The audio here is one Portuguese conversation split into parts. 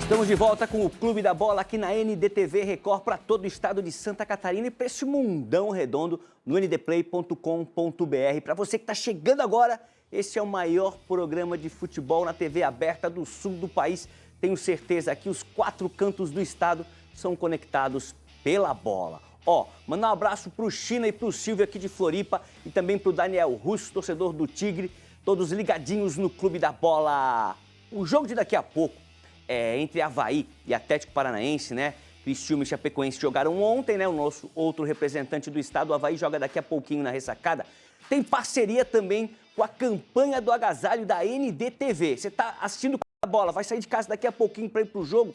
Estamos de volta com o Clube da Bola aqui na NDTV Record para todo o estado de Santa Catarina e para esse mundão redondo no ndplay.com.br. Para você que está chegando agora, esse é o maior programa de futebol na TV aberta do sul do país. Tenho certeza que os 4 cantos do estado são conectados pela bola. Mandar um abraço para o China e para o Silvio aqui de Floripa e também para o Daniel Russo, torcedor do Tigre, todos ligadinhos no Clube da Bola. O jogo de daqui a pouco entre Avaí e Atlético Paranaense, né? Criciúma e Chapecoense jogaram ontem, né? O nosso outro representante do estado, o Avaí, joga daqui a pouquinho na ressacada. Tem parceria também com a campanha do agasalho da NDTV. Você está assistindo a bola, vai sair de casa daqui a pouquinho para ir para o jogo.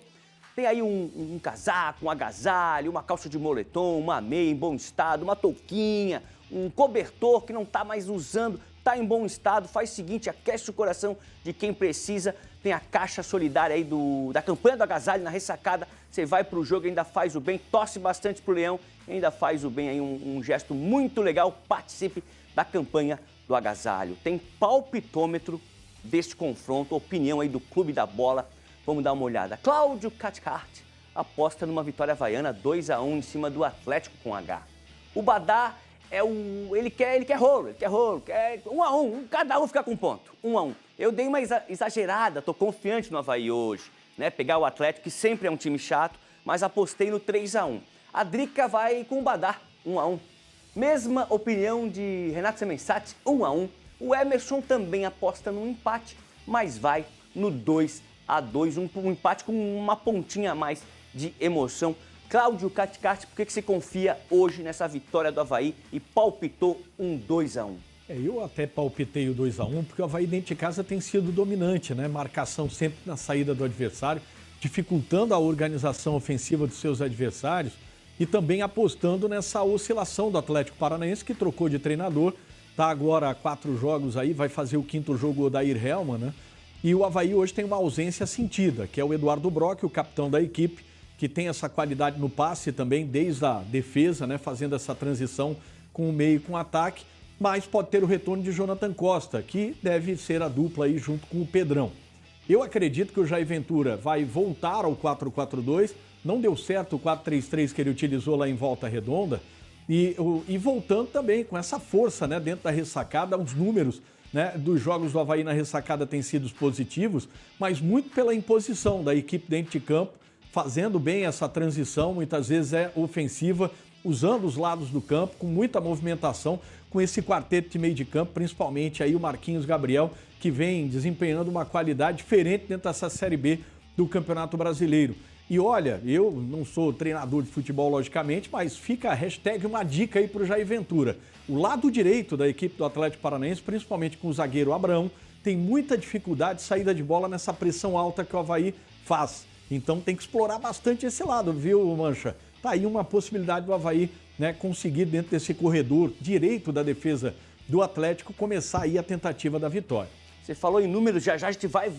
Tem aí um casaco, um agasalho, uma calça de moletom, uma meia em bom estado, uma touquinha, um cobertor que não está mais usando, está em bom estado. Faz o seguinte, aquece o coração de quem precisa. Tem a caixa solidária aí da campanha do agasalho na ressacada. Você vai pro jogo, ainda faz o bem, torce bastante pro Leão, ainda faz o bem aí, um gesto muito legal. Participe da campanha do agasalho. Tem palpitômetro deste confronto, opinião aí do Clube da Bola. Vamos dar uma olhada. Cláudio Cathcart aposta numa vitória havaiana 2-1 em cima do Atlético com H. O Badá ele quer rolo, quer 1-1, cada um fica com ponto, 1-1. Eu dei uma exagerada, tô confiante no Avaí hoje, né? Pegar o Atlético, que sempre é um time chato, mas apostei no 3-1. A Drica vai com o Badá, 1-1. Mesma opinião de Renato Semensati, 1-1. O Emerson também aposta no empate, mas vai no 2-2, um empate com uma pontinha a mais de emoção. Cláudio Cathcart, por que você confia hoje nessa vitória do Avaí e palpitou um 2-1? Eu até palpitei o 2-1, porque o Avaí dentro de casa tem sido dominante, né? Marcação sempre na saída do adversário, dificultando a organização ofensiva dos seus adversários e também apostando nessa oscilação do Atlético Paranaense, que trocou de treinador, está agora a 4 jogos aí, vai fazer o 5º jogo o Odair Hellmann, né? E o Avaí hoje tem uma ausência sentida, que é o Eduardo Brock, o capitão da equipe, que tem essa qualidade no passe também, desde a defesa, né, fazendo essa transição com o meio e com o ataque, mas pode ter o retorno de Jonathan Costa, que deve ser a dupla aí junto com o Pedrão. Eu acredito que o Jair Ventura vai voltar ao 4-4-2, não deu certo o 4-3-3 que ele utilizou lá em Volta Redonda, e voltando também com essa força, né, dentro da ressacada, os números, né, dos jogos do Avaí na ressacada têm sido positivos, mas muito pela imposição da equipe dentro de campo, fazendo bem essa transição, muitas vezes é ofensiva, usando os lados do campo, com muita movimentação, com esse quarteto de meio de campo, principalmente aí o Marquinhos Gabriel, que vem desempenhando uma qualidade diferente dentro dessa Série B do Campeonato Brasileiro. E olha, eu não sou treinador de futebol, logicamente, mas fica a hashtag uma dica aí para o Jair Ventura. O lado direito da equipe do Atlético Paranaense, principalmente com o zagueiro Abrão, tem muita dificuldade de saída de bola nessa pressão alta que o Avaí faz. Então tem que explorar bastante esse lado, viu, Mancha? Tá aí uma possibilidade do Avaí, né, conseguir dentro desse corredor direito da defesa do Atlético começar aí a tentativa da vitória. Você falou em números, já a gente vai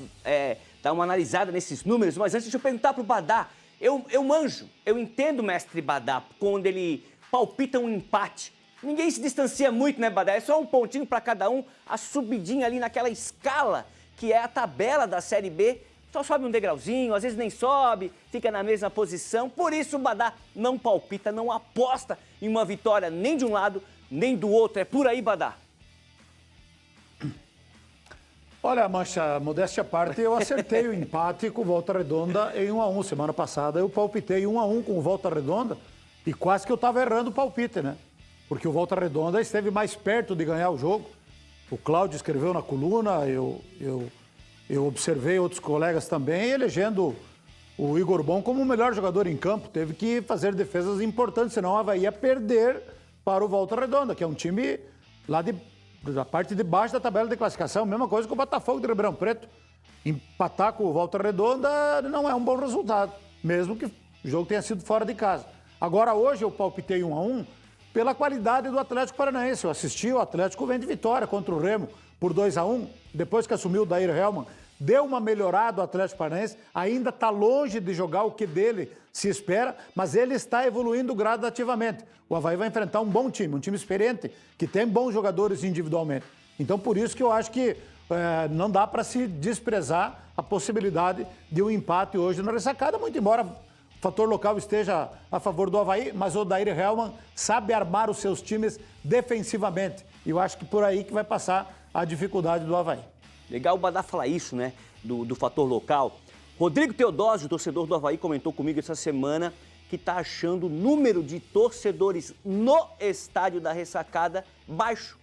dar uma analisada nesses números, mas antes deixa eu perguntar pro Badá. Eu manjo, eu entendo o mestre Badá quando ele palpita um empate. Ninguém se distancia muito, né, Badá? É só um pontinho para cada um, a subidinha ali naquela escala que é a tabela da Série B. Só sobe um degrauzinho, às vezes nem sobe, fica na mesma posição. Por isso o Badá não palpita, não aposta em uma vitória nem de um lado, nem do outro. É por aí, Badá. Olha, Mancha, modéstia à parte, eu acertei o empate com Volta Redonda em 1-1. Semana passada eu palpitei 1-1 com o Volta Redonda e quase que eu estava errando o palpite, né? Porque o Volta Redonda esteve mais perto de ganhar o jogo. O Cláudio escreveu na coluna, eu observei outros colegas também elegendo o Igor Bom como o melhor jogador em campo. Teve que fazer defesas importantes, senão a Avaí ia perder para o Volta Redonda, que é um time lá da parte de baixo da tabela de classificação. Mesma coisa que o Botafogo de Ribeirão Preto. Empatar com o Volta Redonda não é um bom resultado, mesmo que o jogo tenha sido fora de casa. Agora, hoje eu palpitei 1-1 pela qualidade do Atlético Paranaense. Eu assisti, o Atlético vem de vitória contra o Remo por 2-1, depois que assumiu o Odair Hellmann. Deu uma melhorada o Atlético Paranaense, ainda está longe de jogar o que dele se espera, mas ele está evoluindo gradativamente. O Avaí vai enfrentar um bom time, um time experiente, que tem bons jogadores individualmente. Então, por isso que eu acho que não dá para se desprezar a possibilidade de um empate hoje na ressacada, muito embora o fator local esteja a favor do Avaí, mas o Odair Hellmann sabe armar os seus times defensivamente. E eu acho que por aí que vai passar a dificuldade do Avaí. Legal o Badá falar isso, né? Do fator local. Rodrigo Teodósio, torcedor do Avaí, comentou comigo essa semana que está achando o número de torcedores no estádio da ressacada baixo.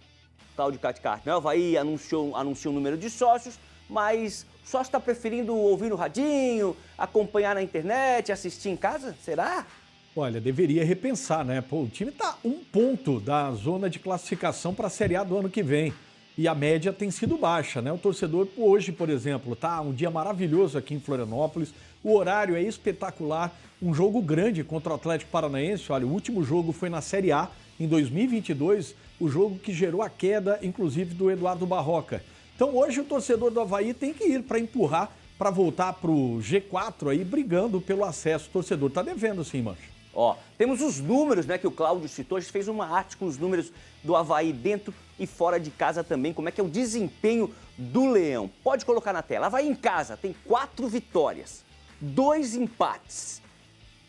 Cláudio Caticarte, né? O Avaí anunciou um número de sócios, mas o sócio está preferindo ouvir no radinho, acompanhar na internet, assistir em casa? Será? Olha, deveria repensar, né? Pô, o time está 1 ponto da zona de classificação para a Série A do ano que vem. E a média tem sido baixa, né? O torcedor hoje, por exemplo, tá um dia maravilhoso aqui em Florianópolis. O horário é espetacular. Um jogo grande contra o Atlético Paranaense. Olha, o último jogo foi na Série A em 2022, o jogo que gerou a queda, inclusive, do Eduardo Barroca. Então hoje o torcedor do Avaí tem que ir para empurrar, para voltar para o G4 aí, brigando pelo acesso. O torcedor tá devendo sim, Mancha. Ó, temos os números, né, que o Cláudio citou. A gente fez uma arte com os números do Avaí dentro e fora de casa também. Como é que é o desempenho do Leão? Pode colocar na tela. Avaí em casa tem 4 vitórias, 2 empates,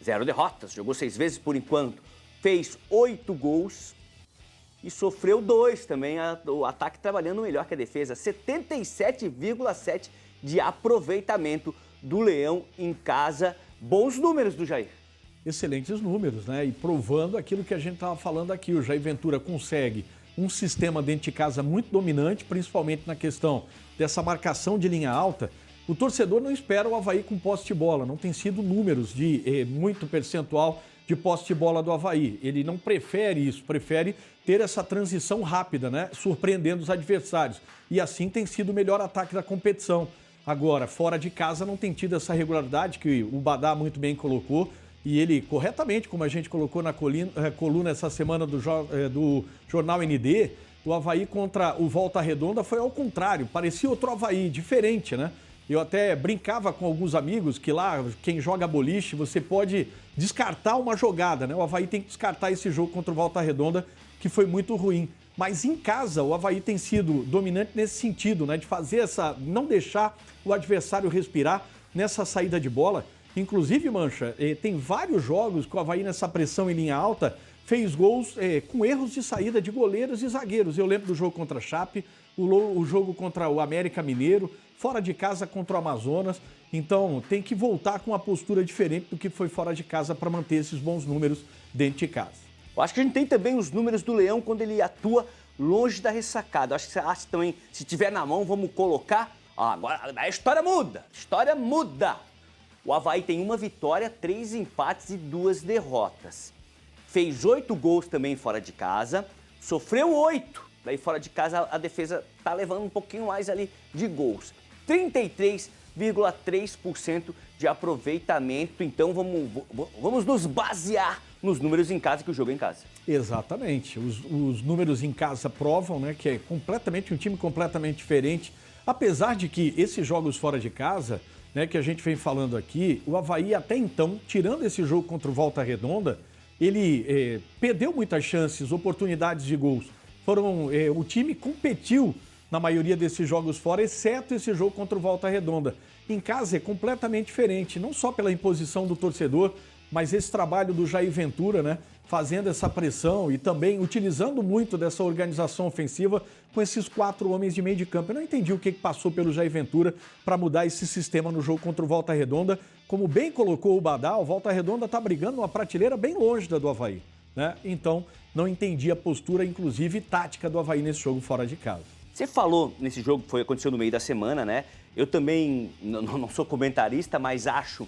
0 derrotas. Jogou 6 vezes por enquanto. Fez 8 gols e sofreu 2 também. O ataque trabalhando melhor que a defesa. 77,7% de aproveitamento do Leão em casa. Bons números do Jair. Excelentes números, né? E provando aquilo que a gente estava falando aqui. O Jair Ventura consegue um sistema dentro de casa muito dominante, principalmente na questão dessa marcação de linha alta. O torcedor não espera o Avaí com posse de bola. Não tem sido números de muito percentual de posse de bola do Avaí. Ele não prefere isso, prefere ter essa transição rápida, né? Surpreendendo os adversários. E assim tem sido o melhor ataque da competição. Agora, fora de casa não tem tido essa regularidade que o Badá muito bem colocou. E ele, corretamente, como a gente colocou na coluna essa semana do Jornal ND, o Avaí contra o Volta Redonda foi ao contrário, parecia outro Avaí, diferente, né? Eu até brincava com alguns amigos que lá, quem joga boliche, você pode descartar uma jogada, né? O Avaí tem que descartar esse jogo contra o Volta Redonda, que foi muito ruim. Mas em casa, o Avaí tem sido dominante nesse sentido, né? De fazer não deixar o adversário respirar nessa saída de bola. Inclusive, Mancha, tem vários jogos que o Avaí nessa pressão em linha alta fez gols com erros de saída de goleiros e zagueiros. Eu lembro do jogo contra a Chape, o jogo contra o América Mineiro, fora de casa contra o Amazonas. Então, tem que voltar com uma postura diferente do que foi fora de casa para manter esses bons números dentro de casa. Eu acho que a gente tem também os números do Leão quando ele atua longe da ressacada. Eu acho que você acha também, se tiver na mão, vamos colocar. Agora a história muda, história muda. O Avaí tem 1 vitória, 3 empates e 2 derrotas. Fez 8 gols também fora de casa, sofreu 8. Daí fora de casa a defesa tá levando um pouquinho mais ali de gols. 33,3% de aproveitamento. Então vamos nos basear nos números em casa, que o jogo é em casa. Exatamente. Os números em casa provam, né, que é um time completamente diferente. Apesar de que esses jogos fora de casa, né, que a gente vem falando aqui, o Avaí até então, tirando esse jogo contra o Volta Redonda, ele perdeu muitas chances, oportunidades de gols. O time competiu na maioria desses jogos fora, exceto esse jogo contra o Volta Redonda. Em casa é completamente diferente, não só pela imposição do torcedor, mas esse trabalho do Jair Ventura, né, fazendo essa pressão e também utilizando muito dessa organização ofensiva com esses 4 homens de meio de campo. Eu não entendi o que passou pelo Jair Ventura para mudar esse sistema no jogo contra o Volta Redonda. Como bem colocou o Badá, o Volta Redonda está brigando numa prateleira bem longe da do Avaí, né? Então, não entendi a postura, inclusive tática do Avaí nesse jogo fora de casa. Você falou nesse jogo que aconteceu no meio da semana, né? Eu também não sou comentarista, mas acho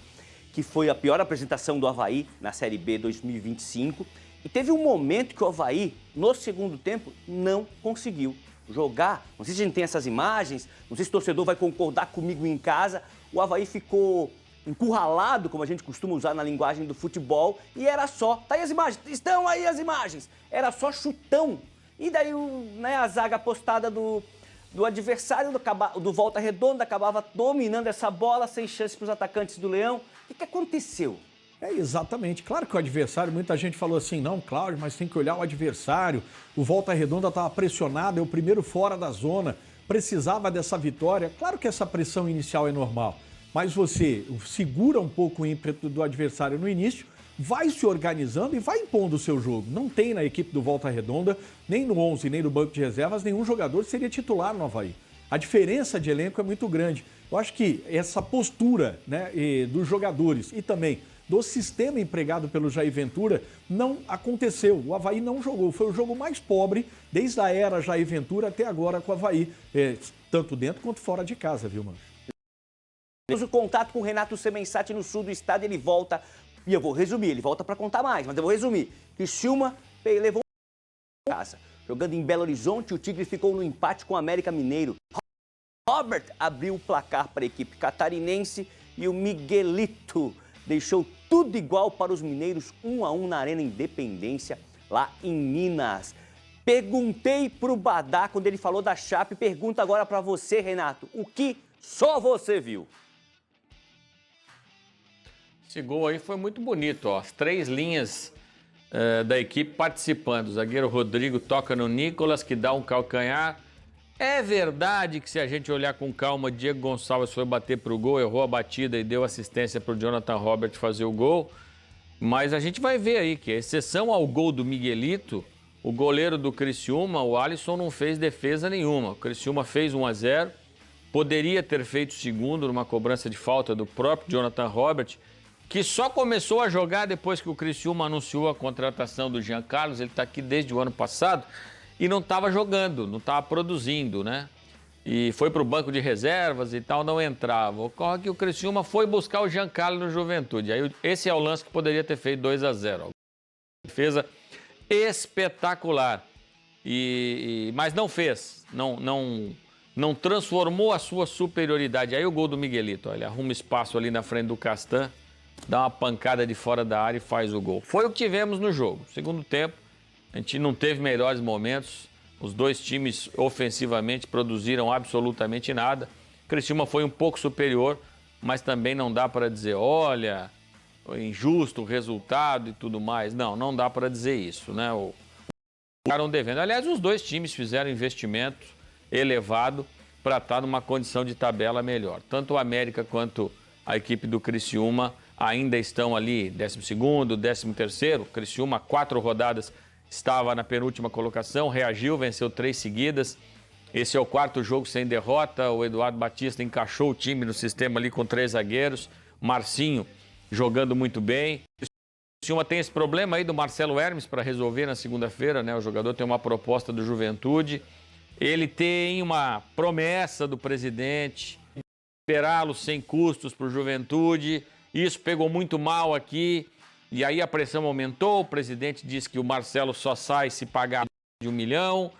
que foi a pior apresentação do Avaí na Série B 2025. E teve um momento que o Avaí, no segundo tempo, não conseguiu jogar. Não sei se a gente tem essas imagens, não sei se o torcedor vai concordar comigo em casa. O Avaí ficou encurralado, como a gente costuma usar na linguagem do futebol, e era só... Tá aí as imagens, estão aí as imagens. Era só chutão. E daí a zaga apostada do adversário do Volta Redonda acabava dominando essa bola, sem chance para os atacantes do Leão. O que aconteceu? Exatamente. Claro que o adversário, muita gente falou assim, não, Cláudio, mas tem que olhar o adversário. O Volta Redonda estava pressionado, é o primeiro fora da zona. precisava dessa vitória. Claro que essa pressão inicial é normal, mas você segura um pouco o ímpeto do adversário no início, vai se organizando e vai impondo o seu jogo. Não tem na equipe do Volta Redonda, nem no 11, nem no banco de reservas, nenhum jogador seria titular no Avaí. A diferença de elenco é muito grande. Eu acho que essa postura, né, dos jogadores e também do sistema empregado pelo Jair Ventura não aconteceu. O Avaí não jogou. Foi o jogo mais pobre desde a era Jair Ventura até agora com o Avaí, tanto dentro quanto fora de casa, viu, mano? O contato com o Renato Semensati no sul do estado, ele volta, e eu vou resumir, ele volta para contar mais, mas eu vou resumir. Criciúma levou casa. Jogando em Belo Horizonte, o Tigre ficou no empate com o América Mineiro. Robert abriu o placar para a equipe catarinense e o Miguelito deixou tudo igual para os mineiros, 1-1 na Arena Independência, lá em Minas. Perguntei para o Badá, quando ele falou da Chape, pergunto agora para você, Renato, o que só você viu? Esse gol aí foi muito bonito, ó. As três linhas da equipe participando. O zagueiro Rodrigo toca no Nicolas, que dá um calcanhar. É verdade que, se a gente olhar com calma, Diego Gonçalves foi bater pro gol, errou a batida e deu assistência pro Jonathan Robert fazer o gol. Mas a gente vai ver aí que, exceção ao gol do Miguelito, o goleiro do Criciúma, o Alisson, não fez defesa nenhuma. O Criciúma fez 1-0, poderia ter feito o segundo numa cobrança de falta do próprio Jonathan Robert, que só começou a jogar depois que o Criciúma anunciou a contratação do Jean Carlos. Ele está aqui desde o ano passado e não estava jogando, não estava produzindo, né? E foi para o banco de reservas e tal, não entrava. Ocorre que o Criciúma foi buscar o Jean Carlos no Juventude. Aí esse é o lance que poderia ter feito 2-0. Defesa espetacular. Mas não fez, não transformou a sua superioridade. Aí o gol do Miguelito, olha, arruma espaço ali na frente do Castan, dá uma pancada de fora da área e faz o gol. Foi o que tivemos no jogo. Segundo tempo, a gente não teve melhores momentos. Os dois times ofensivamente produziram absolutamente nada. O Criciúma foi um pouco superior, mas também não dá para dizer, olha, injusto o resultado e tudo mais. Não dá para dizer isso, né? Ficaram devendo. Aliás, os dois times fizeram investimento elevado para estar numa condição de tabela melhor. Tanto o América quanto a equipe do Criciúma ainda estão ali 12º, 13º. O Criciúma, 4 rodadas, estava na penúltima colocação, reagiu, venceu 3 seguidas. Esse é o 4º jogo sem derrota. O Eduardo Batista encaixou o time no sistema ali com 3 zagueiros. Marcinho jogando muito bem. O Criciúma tem esse problema aí do Marcelo Hermes para resolver na segunda-feira, né? O jogador tem uma proposta do Juventude. Ele tem uma promessa do presidente, liberá-lo sem custos para o Juventude. Isso pegou muito mal aqui. E aí a pressão aumentou, o presidente disse que o Marcelo só sai se pagar de 1 milhão,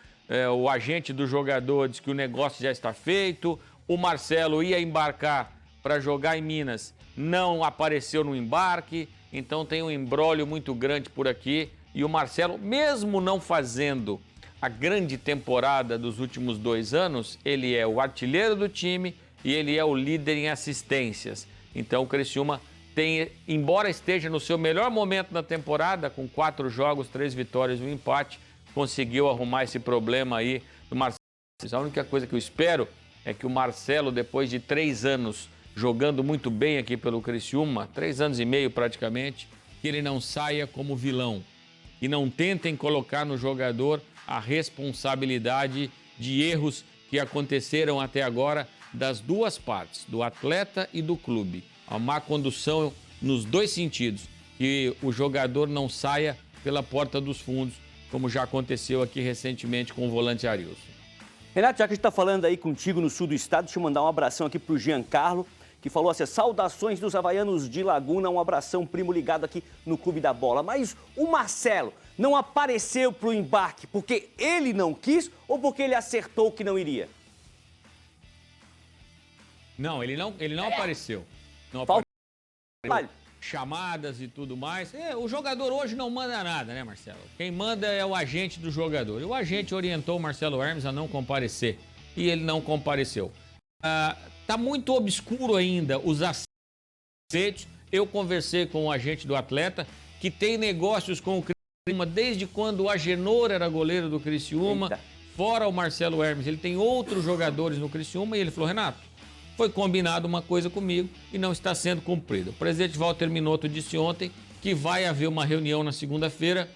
o agente do jogador disse que o negócio já está feito, o Marcelo ia embarcar para jogar em Minas, não apareceu no embarque, então tem um imbróglio muito grande por aqui. E o Marcelo, mesmo não fazendo a grande temporada dos últimos 2 anos, ele é o artilheiro do time e ele é o líder em assistências. Então o Criciúma tem, embora esteja no seu melhor momento na temporada, com 4 jogos, 3 vitórias e 1 empate, conseguiu arrumar esse problema aí do Marcelo. A única coisa que eu espero é que o Marcelo, depois de 3 anos jogando muito bem aqui pelo Criciúma, 3 anos e meio praticamente, que ele não saia como vilão e não tentem colocar no jogador a responsabilidade de erros que aconteceram até agora das duas partes, do atleta e do clube. A má condução nos 2 sentidos, que o jogador não saia pela porta dos fundos, como já aconteceu aqui recentemente com o volante Arilson. Renato, já que a gente está falando aí contigo no sul do estado, deixa eu mandar um abração aqui para o Giancarlo, que falou assim, saudações dos havaianos de Laguna, um abração, primo ligado aqui no Clube da Bola. Mas o Marcelo não apareceu para o embarque porque ele não quis ou porque ele acertou que não iria? Não, ele não apareceu. Não Vale. Chamadas e tudo mais. O jogador hoje não manda nada, né, Marcelo? Quem manda é o agente do jogador. E o agente orientou o Marcelo Hermes a não comparecer. E ele não compareceu. Tá muito obscuro ainda os aceitos. Eu conversei com o agente do atleta, que tem negócios com o Criciúma desde quando o Agenor era goleiro do Criciúma. Eita. fora o Marcelo Hermes, ele tem outros jogadores no Criciúma e ele falou, Renato, foi combinado uma coisa comigo e não está sendo cumprida. O presidente Walter Minotto disse ontem que vai haver uma reunião na segunda-feira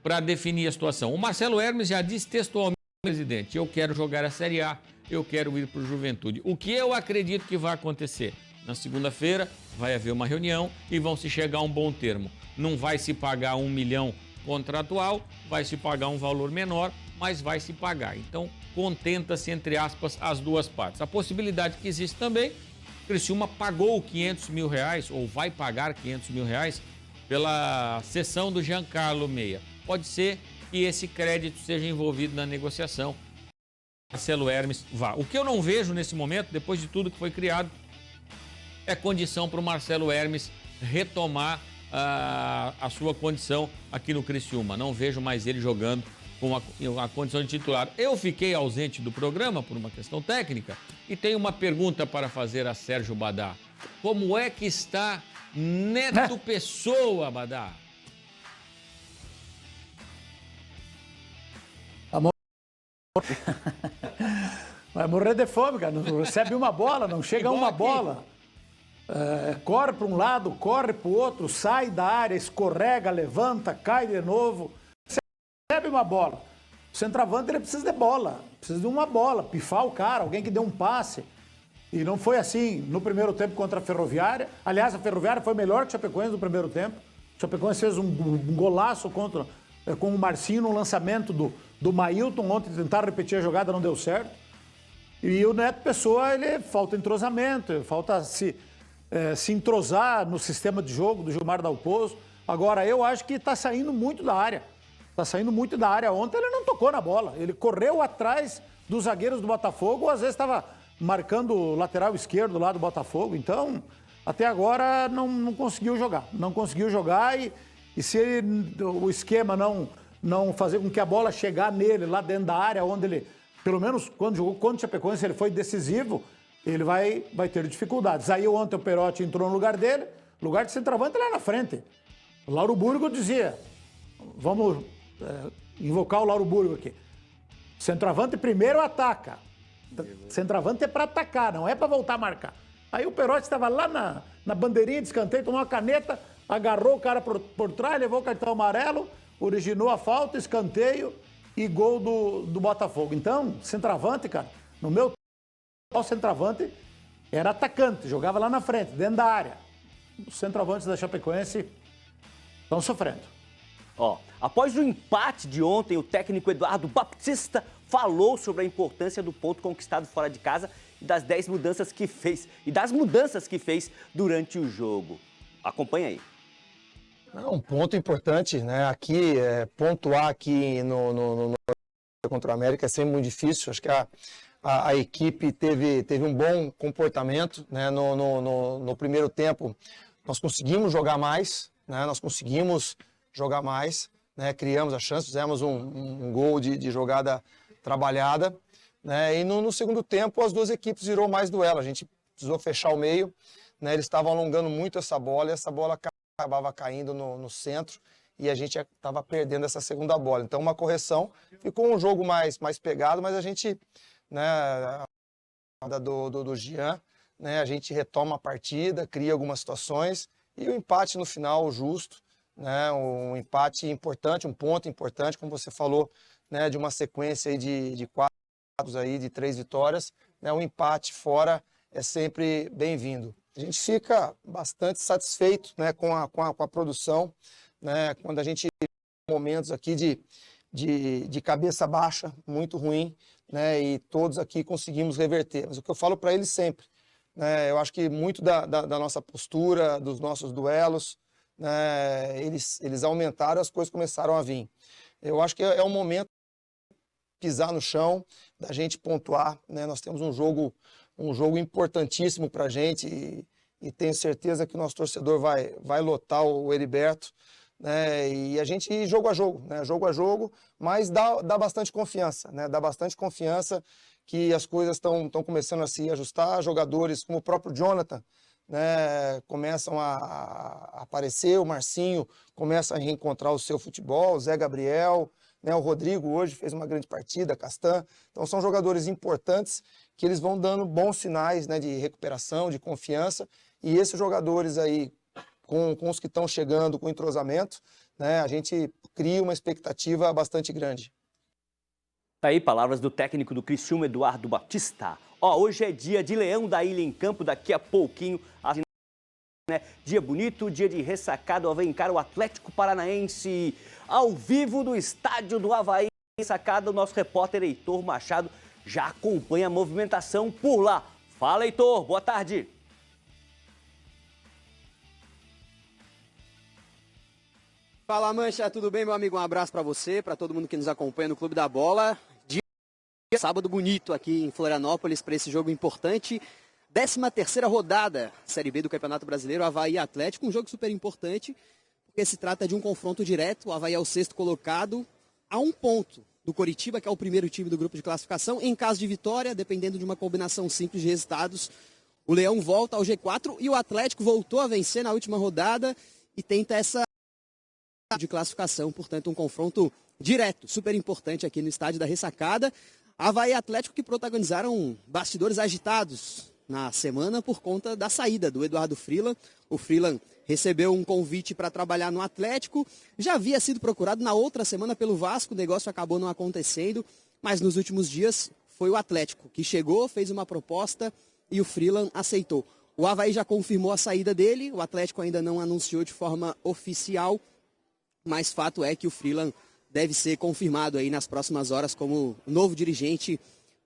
para definir a situação. O Marcelo Hermes já disse textualmente, presidente, eu quero jogar a Série A, eu quero ir para o Juventude. O que eu acredito que vai acontecer? Na segunda-feira vai haver uma reunião e vão se chegar a um bom termo. Não vai se pagar 1 milhão contratual, vai se pagar um valor menor, mas vai se pagar. Então, contenta-se, entre aspas, as duas partes. A possibilidade que existe também, Criciúma pagou 500 mil reais, ou vai pagar 500 mil reais, pela cessão do Giancarlo Meia. Pode ser que esse crédito seja envolvido na negociação. Marcelo Hermes vá. O que eu não vejo nesse momento, depois de tudo que foi criado, é condição para o Marcelo Hermes retomar a sua condição aqui no Criciúma. Não vejo mais ele jogando com a condição de titular. Eu fiquei ausente do programa por uma questão técnica e tenho uma pergunta para fazer a Sérgio Badá. Como é que está Neto Pessoa, Badá? Vai morrer de fome, cara. Não recebe uma bola, não chega uma bola. Corre para um lado, corre para o outro, sai da área, escorrega, levanta, cai de novo. Recebe uma bola. O centroavante ele precisa de bola, precisa de uma bola, pifar o cara, alguém que dê um passe. E não foi assim no primeiro tempo contra a Ferroviária. Aliás, a Ferroviária foi melhor que o Chapecoense no primeiro tempo. O Chapecoense fez um golaço com o Marcinho no lançamento do Mailton. Ontem tentaram repetir a jogada, não deu certo. E o Neto Pessoa, falta entrosamento, falta se entrosar no sistema de jogo do Gilmar Dalpozo. Agora, eu acho que está saindo muito da área. Está saindo muito da área. Ontem ele não tocou na bola. Ele correu atrás dos zagueiros do Botafogo, ou às vezes estava marcando o lateral esquerdo lá do Botafogo. Então, até agora, não conseguiu jogar. Não conseguiu jogar e se o esquema não fazer com que a bola chegar nele lá dentro da área, onde ele, pelo menos quando jogou contra o Chapecoense, ele foi decisivo, ele vai ter dificuldades. Aí ontem o Perotti entrou no lugar dele, lugar de centroavante lá na frente. O Lauro Burgo dizia, vamos invocar o Lauro Burgo aqui, centroavante primeiro ataca. Centroavante é para atacar, não é para voltar a marcar. Aí o Perotti estava lá na bandeirinha de escanteio, tomou uma caneta, agarrou o cara por trás, levou o cartão amarelo, originou a falta, escanteio e gol do Botafogo. Então, centroavante, cara, no meu tempo, o centroavante era atacante, jogava lá na frente, dentro da área. Os centroavantes da Chapecoense estão sofrendo. Após o empate de ontem, o técnico Eduardo Baptista falou sobre a importância do ponto conquistado fora de casa e das 10 mudanças que fez durante o jogo. Acompanha aí. Um ponto importante, né? Aqui, pontuar aqui no contra o América é sempre muito difícil. Acho que a equipe teve um bom comportamento, né? No primeiro tempo, nós conseguimos jogar mais, né? Né? Criamos a chance, fizemos um gol de jogada trabalhada, né? E no segundo tempo, as duas equipes virou mais duelo. A gente precisou fechar o meio, né? Eles estavam alongando muito essa bola e essa bola acabava caindo no centro e a gente estava perdendo essa segunda bola. Então, uma correção. Ficou um jogo mais pegado, mas a gente, né, do Jean, né, a gente retoma a partida, cria algumas situações e o empate no final justo, né, um empate importante, um ponto importante, como você falou, né, de uma sequência aí de 4 aí, de 3 vitórias, né, um empate fora é sempre bem-vindo. A gente fica bastante satisfeito, né, com a produção, né, quando a gente tem momentos aqui de cabeça baixa, muito ruim, né, e todos aqui conseguimos reverter. Mas o que eu falo para eles sempre, né, eu acho que muito da nossa postura, dos nossos duelos, né, eles aumentaram, as coisas começaram a vir. Eu acho que é um momento de pisar no chão, da gente pontuar, né, nós temos um jogo importantíssimo para a gente e tenho certeza que o nosso torcedor vai lotar o Heriberto, né, e a gente ir jogo a jogo, né, mas dá bastante confiança, né, dá bastante confiança que as coisas estão começando a se ajustar, jogadores como o próprio Jonathan, né, começam a aparecer, o Marcinho começa a reencontrar o seu futebol, o Zé Gabriel, né? O Rodrigo hoje fez uma grande partida, Castan. Então são jogadores importantes que eles vão dando bons sinais, né, de recuperação, de confiança. E esses jogadores aí, com os que estão chegando, com entrosamento, né, a gente cria uma expectativa bastante grande. Tá aí palavras do técnico do Criciúma, Eduardo Batista. Ó, hoje é dia de Leão da Ilha em campo, daqui a pouquinho, né? Dia bonito, dia de ressacado, vai encarar o Atlético Paranaense ao vivo do estádio do Avaí. Ressacada, o nosso repórter Heitor Machado já acompanha a movimentação por lá. Fala, Heitor, boa tarde. Fala, Mancha, tudo bem, meu amigo? Um abraço para você, para todo mundo que nos acompanha no Clube da Bola. Sábado bonito aqui em Florianópolis para esse jogo importante. 13ª rodada, Série B do Campeonato Brasileiro, Avaí Atlético. Um jogo super importante, porque se trata de um confronto direto. O Avaí é o 6º colocado, a 1 ponto do Coritiba, que é o primeiro time do grupo de classificação. Em caso de vitória, dependendo de uma combinação simples de resultados, o Leão volta ao G4 e o Atlético voltou a vencer na última rodada e tenta essa de classificação, portanto um confronto direto, super importante aqui no estádio da Ressacada. Avaí e Atlético que protagonizaram bastidores agitados na semana por conta da saída do Eduardo Freeland. O Freeland recebeu um convite para trabalhar no Atlético, já havia sido procurado na outra semana pelo Vasco, o negócio acabou não acontecendo, mas nos últimos dias foi o Atlético que chegou, fez uma proposta e o Freeland aceitou. O Avaí já confirmou a saída dele, o Atlético ainda não anunciou de forma oficial, mas fato é que o Freeland deve ser confirmado aí nas próximas horas como novo dirigente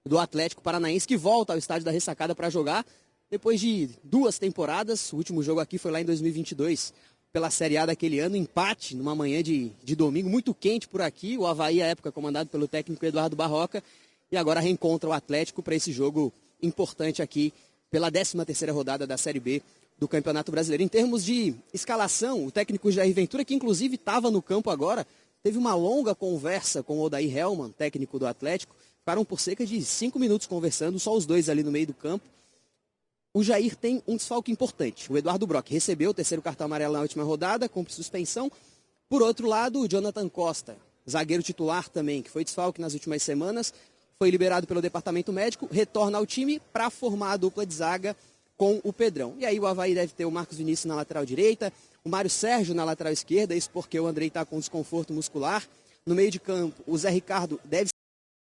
do Atlético Paranaense, que volta ao estádio da Ressacada para jogar depois de 2 temporadas. O último jogo aqui foi lá em 2022, pela Série A daquele ano, empate numa manhã de domingo, muito quente por aqui. O Avaí, à época, comandado pelo técnico Eduardo Barroca, e agora reencontra o Atlético para esse jogo importante aqui pela 13ª rodada da Série B do Campeonato Brasileiro. Em termos de escalação, o técnico Jair Ventura, que inclusive estava no campo agora, teve uma longa conversa com o Odair Hellmann, técnico do Atlético. Ficaram por cerca de 5 minutos conversando, só os dois ali no meio do campo. O Jair tem um desfalque importante. O Eduardo Brock recebeu o 3º cartão amarelo na última rodada, cumpre suspensão. Por outro lado, o Jonathan Costa, zagueiro titular também, que foi desfalque nas últimas semanas, foi liberado pelo departamento médico, retorna ao time para formar a dupla de zaga com o Pedrão. E aí o Avaí deve ter o Marcos Vinícius na lateral direita, o Mário Sérgio na lateral esquerda, isso porque o Andrei está com desconforto muscular. No meio de campo, o Zé Ricardo deve ser.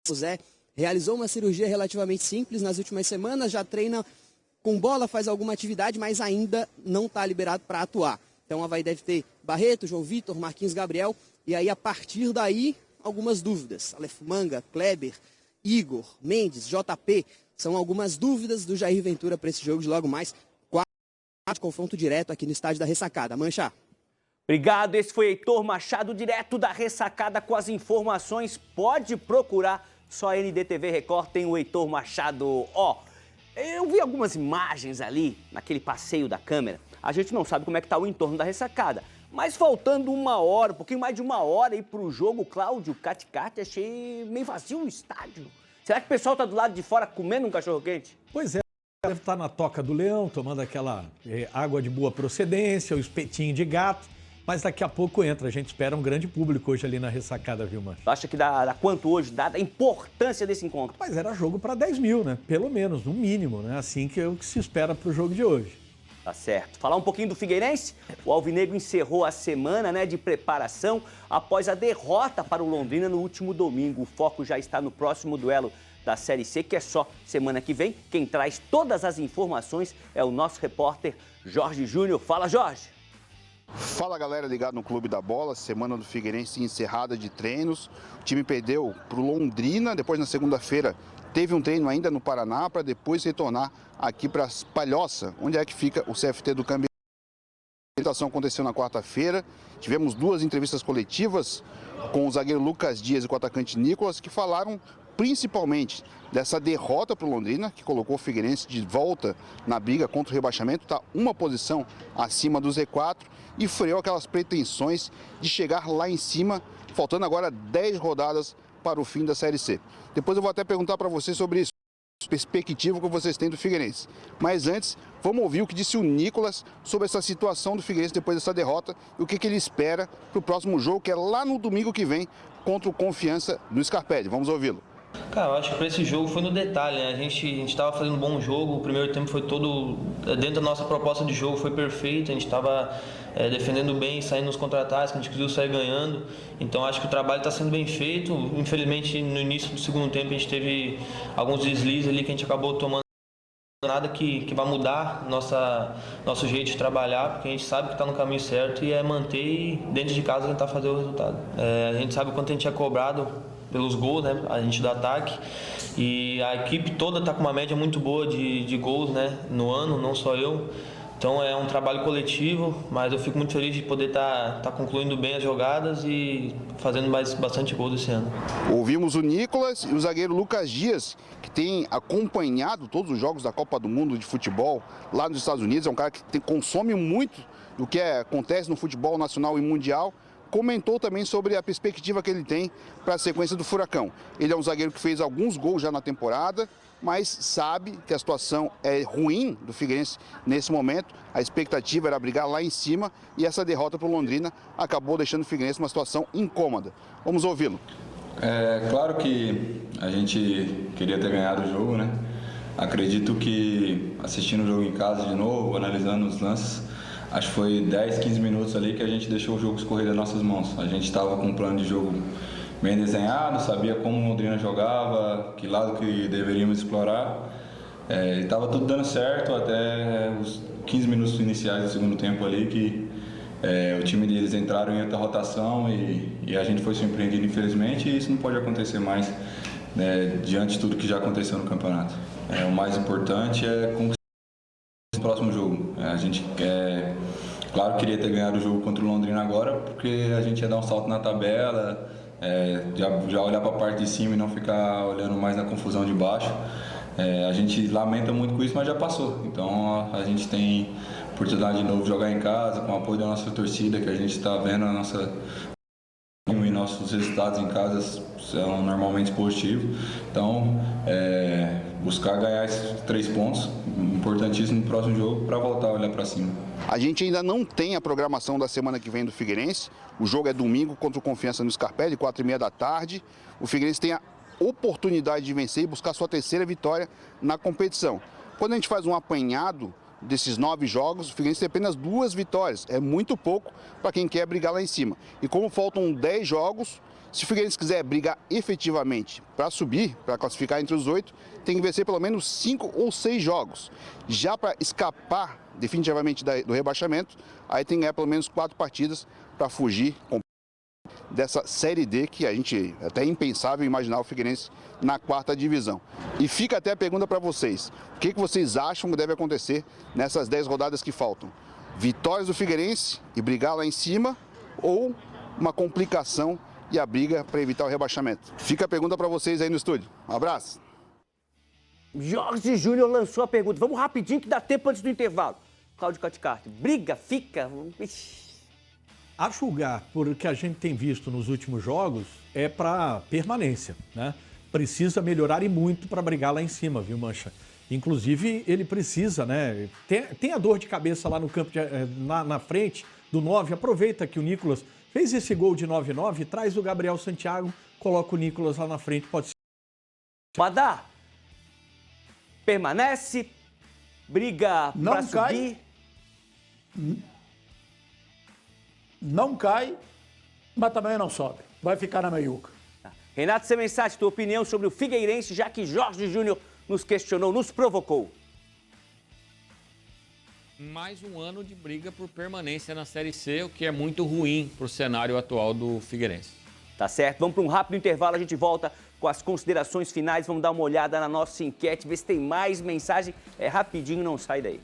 O Zé realizou uma cirurgia relativamente simples nas últimas semanas, já treina com bola, faz alguma atividade, mas ainda não está liberado para atuar. Então o Avaí deve ter Barreto, João Vitor, Marquinhos Gabriel, e aí a partir daí algumas dúvidas. Aleph Manga, Kleber, Igor, Mendes, JP, são algumas dúvidas do Jair Ventura para esse jogo de logo mais 4 de confronto direto aqui no estádio da Ressacada. Mancha. Obrigado, esse foi Heitor Machado, direto da Ressacada com as informações. Pode procurar, só a NDTV Record tem o Heitor Machado. Ó, eu vi algumas imagens ali, naquele passeio da câmera. A gente não sabe como é que tá o entorno da Ressacada. Mas faltando 1 hora, um pouquinho mais de 1 hora aí pro jogo, Cláudio Caticati, achei meio vazio o estádio. Será que o pessoal tá do lado de fora comendo um cachorro-quente? Pois é, deve estar na Toca do Leão, tomando aquela água de boa procedência, o espetinho de gato. Mas daqui a pouco entra, a gente espera um grande público hoje ali na Ressacada, viu, Mancha? Acha que dá quanto hoje? Dá a importância desse encontro? Mas era jogo para 10 mil, né? Pelo menos, no mínimo, né? Assim que é o que se espera para o jogo de hoje. Tá certo. Falar um pouquinho do Figueirense. O Alvinegro encerrou a semana, né, de preparação após a derrota para o Londrina no último domingo. O foco já está no próximo duelo da Série C, que é só semana que vem. Quem traz todas as informações é o nosso repórter Jorge Júnior. Fala, Jorge! Fala, galera ligado no Clube da Bola, semana do Figueirense encerrada de treinos. O time perdeu para o Londrina, depois na segunda-feira teve um treino ainda no Paraná para depois retornar aqui para Palhoça, onde é que fica o CFT do Campeonato. A apresentação aconteceu na quarta-feira, tivemos 2 entrevistas coletivas com o zagueiro Lucas Dias e com o atacante Nicolas, que falaram principalmente dessa derrota para o Londrina, que colocou o Figueirense de volta na briga contra o rebaixamento, está uma posição acima do Z4 e freou aquelas pretensões de chegar lá em cima, faltando agora 10 rodadas para o fim da Série C. Depois eu vou até perguntar para vocês sobre isso, perspectiva que vocês têm do Figueirense. Mas antes, vamos ouvir o que disse o Nicolas sobre essa situação do Figueirense depois dessa derrota e o que ele espera para o próximo jogo, que é lá no domingo que vem, contra o Confiança no Scarpelli. Vamos ouvi-lo. Cara, eu acho que para esse jogo foi no detalhe, né? A gente estava fazendo um bom jogo, o primeiro tempo foi todo dentro da nossa proposta de jogo, foi perfeito, a gente estava defendendo bem, saindo nos contra-ataques, a gente conseguiu sair ganhando, então acho que o trabalho está sendo bem feito. Infelizmente, no início do segundo tempo, a gente teve alguns deslizes ali que a gente acabou tomando. Nada que vai mudar nosso jeito de trabalhar, porque a gente sabe que está no caminho certo e é manter e dentro de casa tentar fazer o resultado. A gente sabe o quanto a gente é cobrado pelos gols, né? A gente do ataque, e a equipe toda está com uma média muito boa de gols, né? No ano, não só eu. Então é um trabalho coletivo, mas eu fico muito feliz de poder estar concluindo bem as jogadas e fazendo bastante gols esse ano. Ouvimos o Nicolas e o zagueiro Lucas Dias, que tem acompanhado todos os jogos da Copa do Mundo de futebol lá nos Estados Unidos. É um cara que consome muito do que acontece no futebol nacional e mundial. Comentou também sobre a perspectiva que ele tem para a sequência do Furacão. Ele é um zagueiro que fez alguns gols já na temporada, mas sabe que a situação é ruim do Figueirense nesse momento. A expectativa era brigar lá em cima e essa derrota para o Londrina acabou deixando o Figueirense numa situação incômoda. Vamos ouvi-lo. É claro que a gente queria ter ganhado o jogo, né? Acredito que assistindo o jogo em casa de novo, analisando os lances, acho que foi 10, 15 minutos ali que a gente deixou o jogo escorrer das nossas mãos. A gente estava com um plano de jogo bem desenhado, sabia como o Londrina jogava, que lado que deveríamos explorar. Estava tudo dando certo até os 15 minutos iniciais do segundo tempo ali, que o time deles entraram em outra rotação e a gente foi surpreendido, infelizmente, e isso não pode acontecer mais, né, diante de tudo que já aconteceu no campeonato. O mais importante é conquistar o próximo jogo. A gente claro, queria ter ganhado o jogo contra o Londrina agora, porque a gente ia dar um salto na tabela, já olhar para a parte de cima e não ficar olhando mais na confusão de baixo. A gente lamenta muito com isso, mas já passou. Então a gente tem oportunidade de novo de jogar em casa, com o apoio da nossa torcida, que a gente está vendo e nossos resultados em casa são normalmente positivos. Então, buscar ganhar esses 3 pontos, importantíssimo no próximo jogo, para voltar a olhar para cima. A gente ainda não tem a programação da semana que vem do Figueirense. O jogo é domingo contra o Confiança no Scarpelli, 4h30 da tarde. O Figueirense tem a oportunidade de vencer e buscar sua 3ª vitória na competição. Quando a gente faz um apanhado desses 9 jogos, o Figueirense tem apenas 2 vitórias. É muito pouco para quem quer brigar lá em cima. E como faltam 10 jogos, se o Figueirense quiser brigar efetivamente para subir, para classificar entre os 8, tem que vencer pelo menos 5 ou 6 jogos. Já para escapar definitivamente do rebaixamento, aí tem que ganhar pelo menos 4 partidas para fugir dessa Série D, que a gente até é impensável imaginar o Figueirense na 4ª divisão. E fica até a pergunta para vocês: o que vocês acham que deve acontecer nessas 10 rodadas que faltam? Vitórias do Figueirense e brigar lá em cima, ou uma complicação e a briga para evitar o rebaixamento? Fica a pergunta para vocês aí no estúdio. Um abraço. Jorge Júnior lançou a pergunta. Vamos rapidinho que dá tempo antes do intervalo. Cláudio Caticarte, briga, fica... A julgar por o que a gente tem visto nos últimos jogos, é para permanência, né? Precisa melhorar e muito para brigar lá em cima, viu, Mancha? Inclusive, ele precisa, né? Tem a dor de cabeça lá no campo, na frente do 9. Aproveita que o Nicolas fez esse gol de 9-9, traz o Gabriel Santiago, coloca o Nicolas lá na frente, pode ser. Badá, permanece, briga para subir. Não cai, mas também não sobe. Vai ficar na meiuca. Renato Semensati, tua opinião sobre o Figueirense, já que Jorge Júnior nos questionou, nos provocou. Mais um ano de briga por permanência na Série C, o que é muito ruim para o cenário atual do Figueirense. Tá certo, vamos para um rápido intervalo, a gente volta com as considerações finais, vamos dar uma olhada na nossa enquete, ver se tem mais mensagem. É rapidinho, não sai daí.